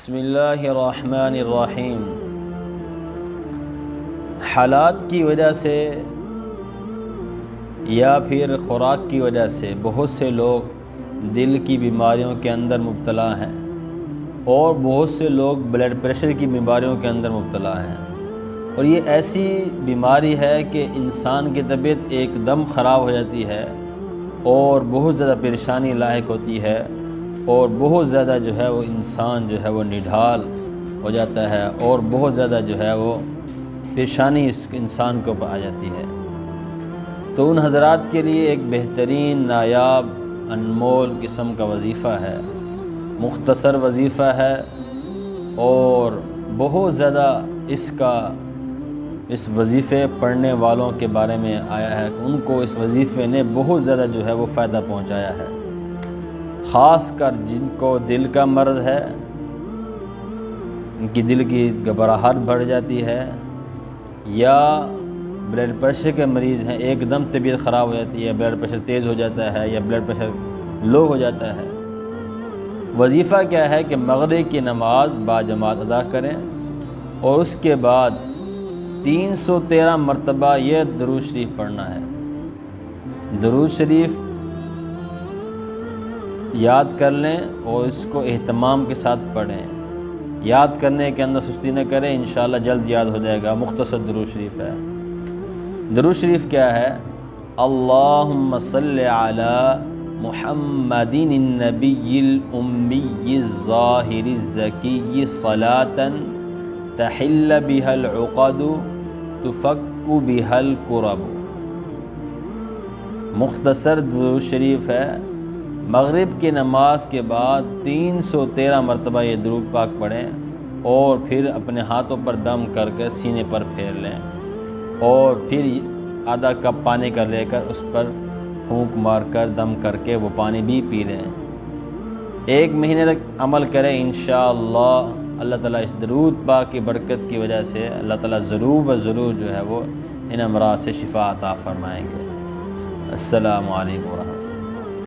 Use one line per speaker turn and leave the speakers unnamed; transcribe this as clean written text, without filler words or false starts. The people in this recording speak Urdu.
بسم اللہ الرحمن الرحیم۔ حالات کی وجہ سے یا پھر خوراک کی وجہ سے بہت سے لوگ دل کی بیماریوں کے اندر مبتلا ہیں اور بہت سے لوگ بلڈ پریشر کی بیماریوں کے اندر مبتلا ہیں، اور یہ ایسی بیماری ہے کہ انسان کی طبیعت ایک دم خراب ہو جاتی ہے اور بہت زیادہ پریشانی لاحق ہوتی ہے، اور بہت زیادہ جو ہے وہ انسان جو ہے وہ نڈھال ہو جاتا ہے اور بہت زیادہ جو ہے وہ پریشانی اس انسان کو آ جاتی ہے۔ تو ان حضرات کے لیے ایک بہترین نایاب انمول قسم کا وظیفہ ہے، مختصر وظیفہ ہے، اور بہت زیادہ اس وظیفے پڑھنے والوں کے بارے میں آیا ہے کہ ان کو اس وظیفے نے بہت زیادہ جو ہے وہ فائدہ پہنچایا ہے، خاص کر جن کو دل کا مرض ہے، ان کی دل کی گھبراہٹ بڑھ جاتی ہے، یا بلڈ پریشر کے مریض ہیں، ایک دم طبیعت خراب ہو جاتی ہے، بلڈ پریشر تیز ہو جاتا ہے یا بلڈ پریشر لو ہو جاتا ہے۔ وظیفہ کیا ہے کہ مغرب کی نماز باجماعت ادا کریں اور اس کے بعد 313 مرتبہ یہ درود شریف پڑھنا ہے۔ درود شریف یاد کر لیں اور اس کو اہتمام کے ساتھ پڑھیں، یاد کرنے کے اندر سستی نہ کریں، انشاءاللہ جلد یاد ہو جائے گا۔ مختصر درود شریف ہے۔ درود شریف کیا ہے؟ اللہم صلی علی محمد النبی الامی الظاہر الزکی صلاۃ تحل بها العقد تفک بها الکرب۔ مختصر درود شریف ہے۔ مغرب کی نماز کے بعد 313 مرتبہ یہ درود پاک پڑھیں اور پھر اپنے ہاتھوں پر دم کر کے سینے پر پھیر لیں، اور پھر آدھا کپ پانی کا لے کر اس پر پھونک مار کر دم کر کے وہ پانی بھی پی لیں۔ 1 مہینے تک عمل کریں، انشاءاللہ اللہ تعالیٰ اس درود پاک کی برکت کی وجہ سے اللہ تعالیٰ ضرور جو ہے وہ ان امراض سے شفا عطا فرمائیں گے۔ السلام علیکم ورحمۃ اللہ۔